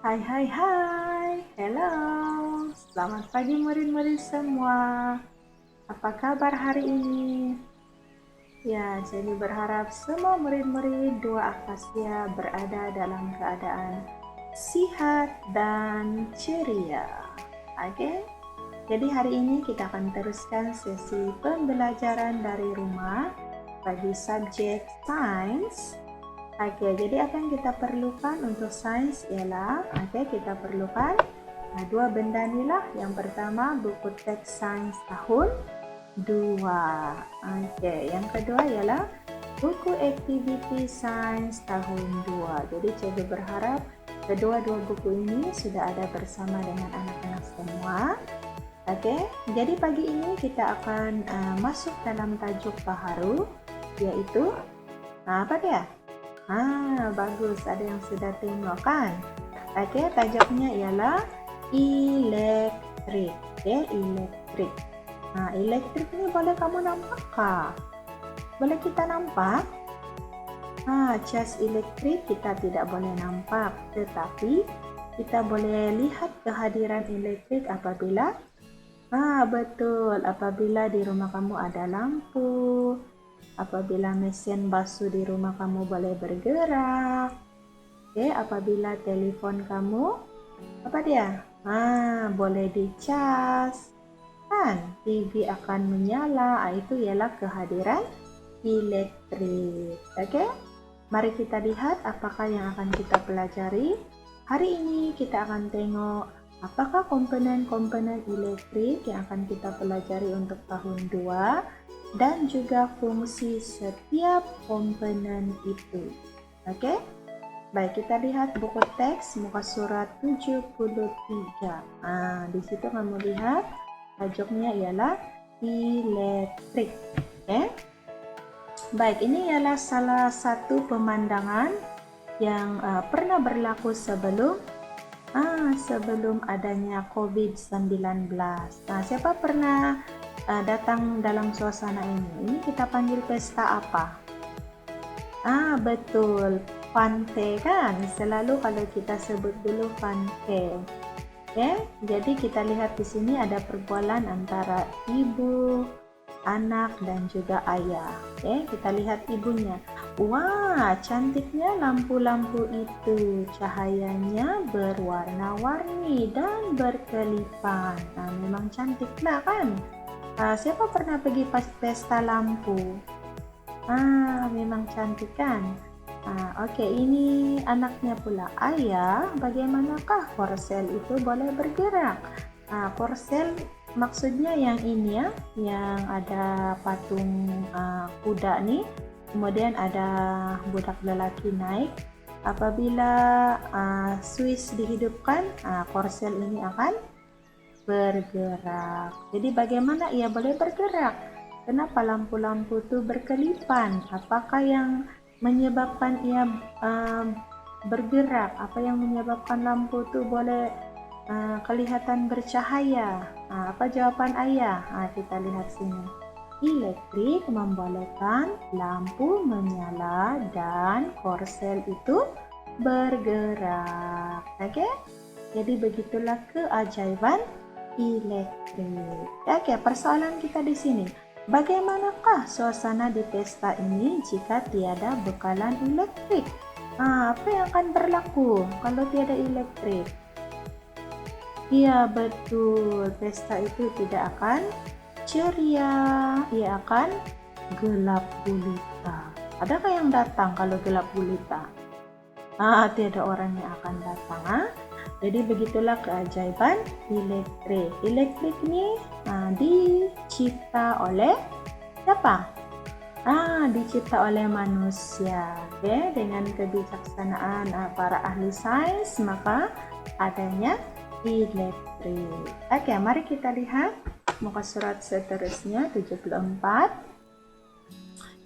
Hai hai hai, hello. Selamat pagi murid-murid semua. Apa kabar hari ini? Ya, jadi berharap semua murid-murid Dua Akasia berada dalam keadaan sehat dan ceria. Oke? Jadi hari ini kita akan teruskan sesi pembelajaran dari rumah bagi subjek sains. Oke, jadi apa yang kita perlukan untuk sains ialah, kita perlukan dua benda inilah. Yang pertama buku teks sains tahun 2. Yang kedua ialah buku aktiviti sains tahun 2. Jadi cikgu berharap kedua-dua buku ini sudah ada bersama dengan anak-anak semua. Jadi pagi ini kita akan masuk dalam tajuk baharu, yaitu apa dia? Bagus, ada yang sudah tengok kan? Tajuknya ialah elektrik. Elektrik. Elektrik ini boleh kamu nampak kah? Boleh kita nampak? Cas elektrik kita tidak boleh nampak, tetapi kita boleh lihat kehadiran elektrik apabila betul, apabila di rumah kamu ada lampu, apabila mesin basuh di rumah kamu boleh bergerak, apabila telepon kamu boleh dicas, kan TV akan menyala. Itu ialah kehadiran elektrik. Mari kita lihat apakah yang akan kita pelajari. Hari ini kita akan tengok apakah komponen-komponen elektrik yang akan kita pelajari untuk tahun 2 dan juga fungsi setiap komponen itu. Baik, kita lihat buku teks muka surat 73. Di situ kamu lihat tajuknya ialah elektrik. Baik, ini ialah salah satu pemandangan yang pernah berlaku sebelum adanya COVID-19. Siapa pernah datang dalam suasana ini? Ini kita panggil pesta apa? Betul, Fante kan? Selalu kalau kita sebut dulu Fante. Jadi kita lihat di sini ada perbualan antara ibu, anak dan juga ayah. Kita lihat ibunya. Wah, cantiknya lampu-lampu itu. Cahayanya berwarna-warni dan berkelipan. Memang cantiklah kan? Siapa pernah pergi pesta lampu? Memang cantik kan? Ini anaknya pula. Ayah, bagaimanakah korsel itu boleh bergerak? Korsel maksudnya yang ini ya, yang ada patung kuda nih, kemudian ada budak lelaki naik. Apabila switch dihidupkan, korsel ini akan bergerak. Jadi bagaimana ia boleh bergerak? Kenapa lampu-lampu itu berkelipan? Apakah yang menyebabkan ia bergerak? Apa yang menyebabkan lampu itu boleh kelihatan bercahaya? Apa jawaban ayah? Kita lihat sini. Elektrik membolehkan lampu menyala dan korsel itu bergerak. Jadi begitulah keajaiban elektrik. Persoalan kita di sini. Bagaimanakah suasana di pesta ini jika tiada bekalan elektrik? Apa yang akan berlaku kalau tiada elektrik? Iya, betul. Pesta itu tidak akan ceria, ia akan gelap gulita. Adakah yang datang kalau gelap gulita? Tiada orang yang akan datang. Jadi begitulah keajaiban elektrik. Elektrik ini dicipta oleh siapa? Dicipta oleh manusia. Dengan kebijaksanaan para ahli sains, maka adanya elektrik. Mari kita lihat muka surat seterusnya 74.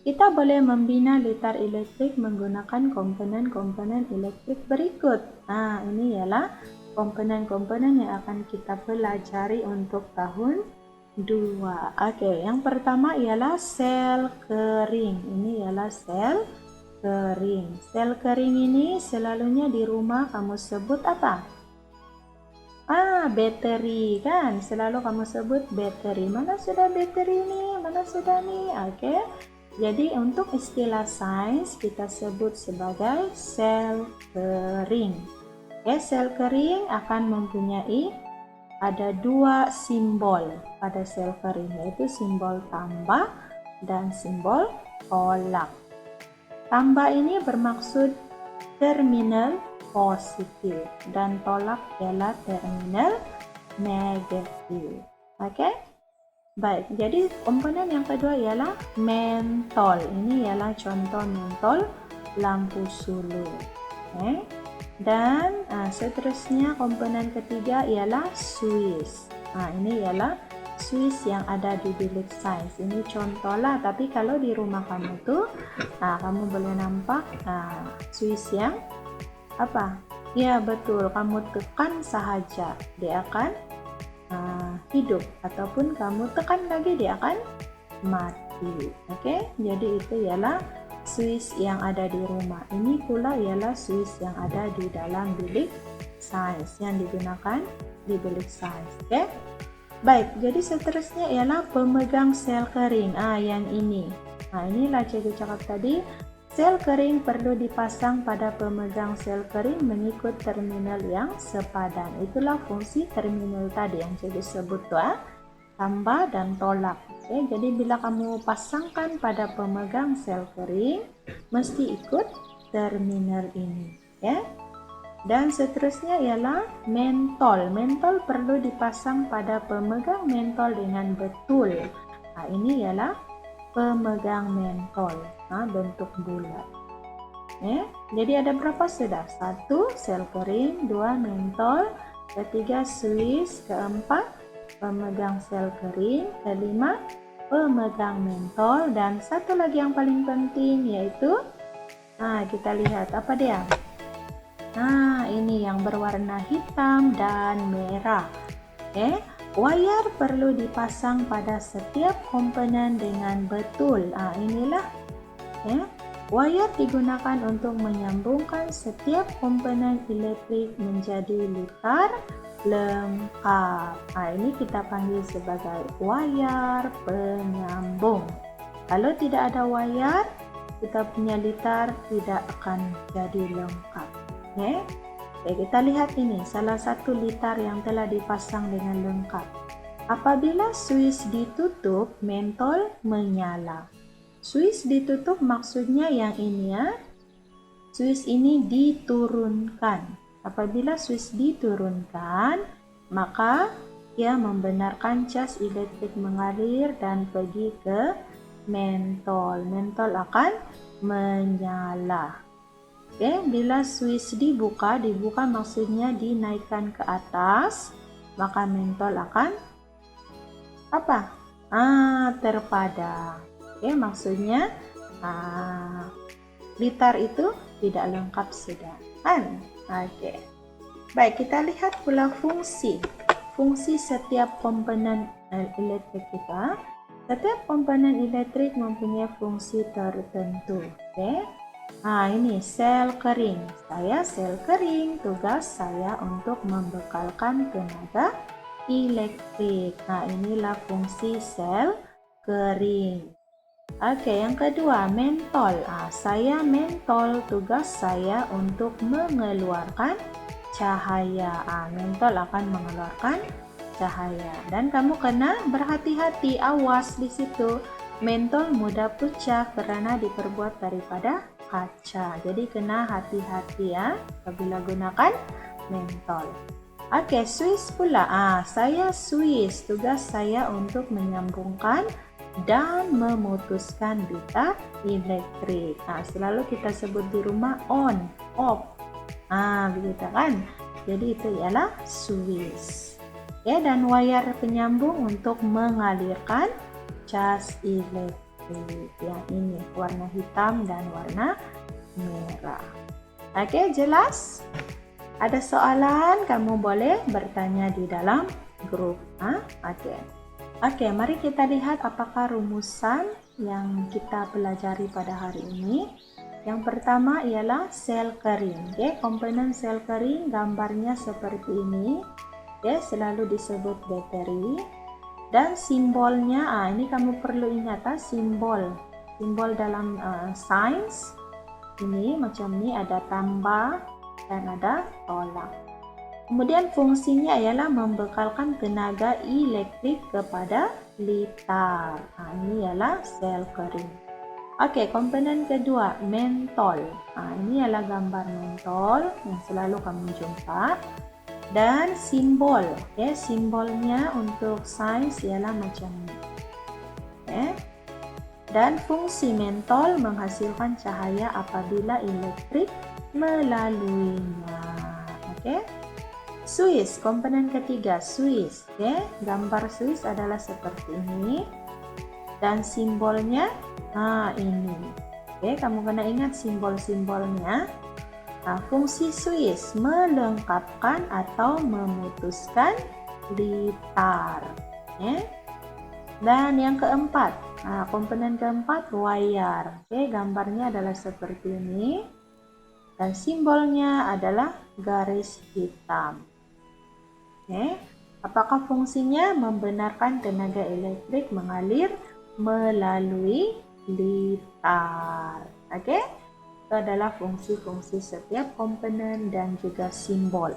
Kita boleh membina litar elektrik menggunakan komponen-komponen elektrik berikut. Ini ialah komponen-komponen yang akan kita pelajari untuk tahun 2. Yang pertama ialah sel kering. Ini ialah sel kering. Sel kering ini selalunya di rumah kamu sebut apa? Bateri kan, selalu kamu sebut bateri. Mana sudah bateri nih? Mana sudah nih? Oke. Jadi untuk istilah sains kita sebut sebagai sel kering. Oke, sel kering akan mempunyai ada dua simbol pada sel kering, yaitu simbol tambah dan simbol tolak. Tambah ini bermaksud terminal positif dan tolak ialah terminal negatif. Oke? Baik, jadi komponen yang kedua ialah mentol. Ini ialah contoh mentol lampu sulu. Oke? Dan seterusnya komponen ketiga ialah Swiss. Ini ialah Swiss yang ada di bilik sains. Ini contoh lah, tapi kalau di rumah kamu tuh, kamu boleh nampak Swiss yang apa? Ya betul, kamu tekan sahaja dia akan hidup, ataupun kamu tekan lagi dia akan mati. Oke, jadi itu ialah Swiss yang ada di rumah. Ini pula ialah Swiss yang ada di dalam bilik sains, yang digunakan di bilik sains. Oke, baik, jadi seterusnya ialah pemegang sel kering. Yang ini. Inilah cikgu cakap tadi. Sel kering perlu dipasang pada pemegang sel kering mengikut terminal yang sepadan. Itulah fungsi terminal tadi yang cikgu sebut tuh, tambah dan tolak. Oke, jadi bila kamu pasangkan pada pemegang sel kering, mesti ikut terminal ini. Ya. Dan seterusnya ialah mentol. Mentol perlu dipasang pada pemegang mentol dengan betul. Ini ialah pemegang mentol, bentuk bulat. Jadi ada berapa sudah? 1 sel kering, 2 mentol, 3 Swiss, 4 pemegang sel kering, 5 pemegang mentol, dan satu lagi yang paling penting yaitu kita lihat apa dia? Ini yang berwarna hitam dan merah. Wayar perlu dipasang pada setiap komponen dengan betul. Inilah wayar digunakan untuk menyambungkan setiap komponen elektrik menjadi litar lengkap. Ini kita panggil sebagai wayar penyambung. Kalau tidak ada wayar, kita punya litar tidak akan jadi lengkap. Kita lihat ini salah satu litar yang telah dipasang dengan lengkap. Apabila Swiss ditutup, mentol menyala. Swiss ditutup maksudnya yang ini ya. Swiss ini diturunkan. Apabila Swiss diturunkan, maka ia membenarkan cas elektrik mengalir dan pergi ke mentol. Mentol akan menyala. Bila Swiss dibuka maksudnya dinaikkan ke atas, maka mentol akan apa? Terpadam. Maksudnya litar itu tidak lengkap sudah kan? Baik, kita lihat pula fungsi setiap komponen elektrik kita. Setiap komponen elektrik mempunyai fungsi tertentu. Ini sel kering. Saya sel kering, tugas saya untuk membekalkan tenaga elektrik. Inilah fungsi sel kering. Yang kedua, mentol. Saya mentol, tugas saya untuk mengeluarkan cahaya. Mentol akan mengeluarkan cahaya. Dan kamu kena berhati-hati, awas di situ. Mentol mudah pecah karena diperbuat daripada kaca. Jadi kena hati-hati ya apabila gunakan mentol. Swiss pula. Saya Swiss, tugas saya untuk menyambungkan dan memutuskan litar elektrik. Selalu kita sebut di rumah on, off. Begitu kan? Jadi itu ialah Swiss. Dan wayar penyambung untuk mengalirkan cas elektrik. Yang ini warna hitam dan warna merah. Jelas? Ada soalan, kamu boleh bertanya di dalam grup. Mari kita lihat apakah rumusan yang kita pelajari pada hari ini. Yang pertama ialah sel kering. Oke, komponen sel kering gambarnya seperti ini. Oke, selalu disebut bakteri. Dan simbolnya, ini kamu perlu ingat simbol dalam sains ini macam ini, ada tambah dan ada tolak. Kemudian fungsinya ialah membekalkan tenaga elektrik kepada litar. Ini ialah sel kering. Oke, komponen kedua, mentol. Ini ialah gambar mentol yang selalu kamu jumpa. Dan simbol, simbolnya untuk sains ialah macam ini. Dan fungsi mentol menghasilkan cahaya apabila elektrik melaluinya. Suis, komponen ketiga, suis. Gambar suis adalah seperti ini. Dan simbolnya ini. Kamu kena ingat simbol-simbolnya. Fungsi suis melengkapkan atau memutuskan litar. Dan yang keempat, komponen keempat, wayar. Gambarnya adalah seperti ini. Dan simbolnya adalah garis hitam. Apakah fungsinya? Membenarkan tenaga elektrik mengalir melalui litar. Itu adalah fungsi-fungsi setiap komponen dan juga simbol.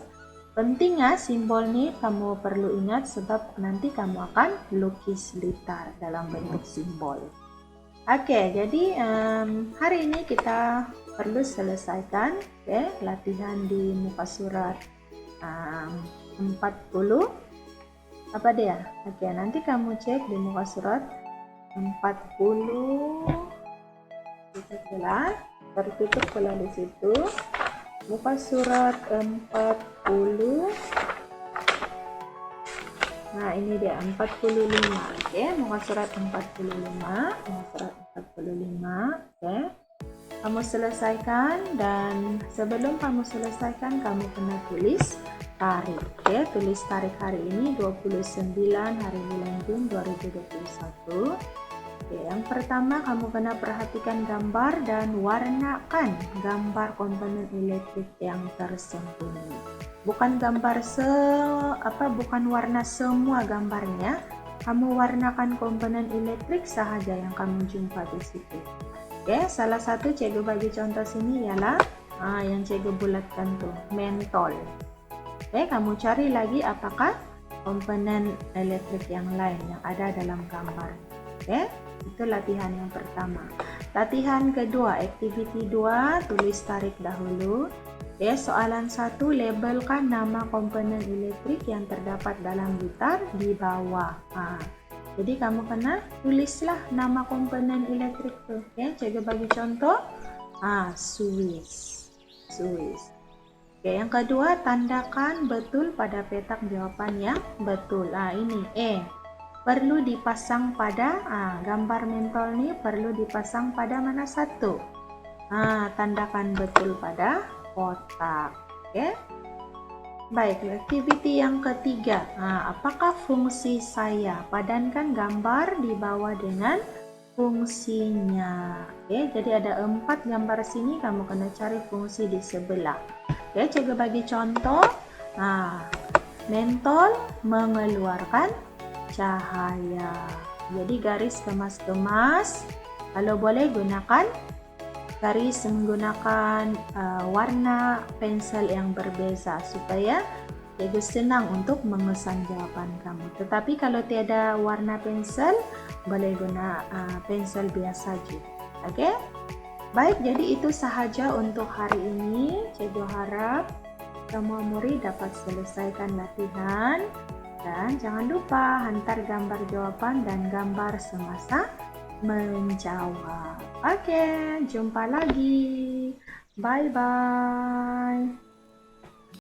Penting simbol ini kamu perlu ingat sebab nanti kamu akan lukis litar dalam bentuk simbol. Jadi hari ini kita perlu selesaikan latihan di muka surat 40. Apa dia? Nanti kamu cek di muka surat 40. Kita jelas, tertutup pula di situ. Muka surat 40. Ini dia 45. Muka surat 45. Muka surat 45. Kamu selesaikan, dan sebelum kamu selesaikan kamu kena tulis tarik. Tulis tarik hari ini 29 hari bulan Jun 2021. Yang pertama kamu kena perhatikan gambar dan warnakan gambar komponen elektrik yang tersembunyi. Bukan gambar bukan warna semua gambarnya. Kamu warnakan komponen elektrik sahaja yang kamu jumpa di situ. Salah satu cikgu bagi contoh sini ialah yang cikgu bulatkan tuh, mentol. Kamu cari lagi apakah komponen elektrik yang lain yang ada dalam gambar. Itu latihan yang pertama. Latihan kedua, activity 2, tulis tarik dahulu. Soalan 1, labelkan nama komponen elektrik yang terdapat dalam litar di bawah. Jadi kamu kena tulislah nama komponen elektrik tuh. Cikgu bagi contoh. Suis. Yang kedua, tandakan betul pada petak jawaban yang betul. Ini perlu dipasang pada gambar mentol ini perlu dipasang pada mana satu? Tandakan betul pada kotak. Baik, activity yang ketiga. Apakah fungsi saya? Padankan gambar di bawah dengan fungsinya. Jadi ada 4 gambar sini, kamu kena cari fungsi di sebelah. Coba bagi contoh. Mentol mengeluarkan cahaya. Jadi garis kemas-kemas. Kalau boleh gunakan garis menggunakan warna pensel yang berbeza supaya cikgu senang untuk mengesan jawaban kamu. Tetapi kalau tiada warna pensel, boleh guna pensel biasa juga. Baik, jadi itu sahaja untuk hari ini. Cikgu harap semua murid dapat selesaikan latihan. Dan jangan lupa hantar gambar jawaban dan gambar semasa menjawab. Jumpa lagi. Bye-bye.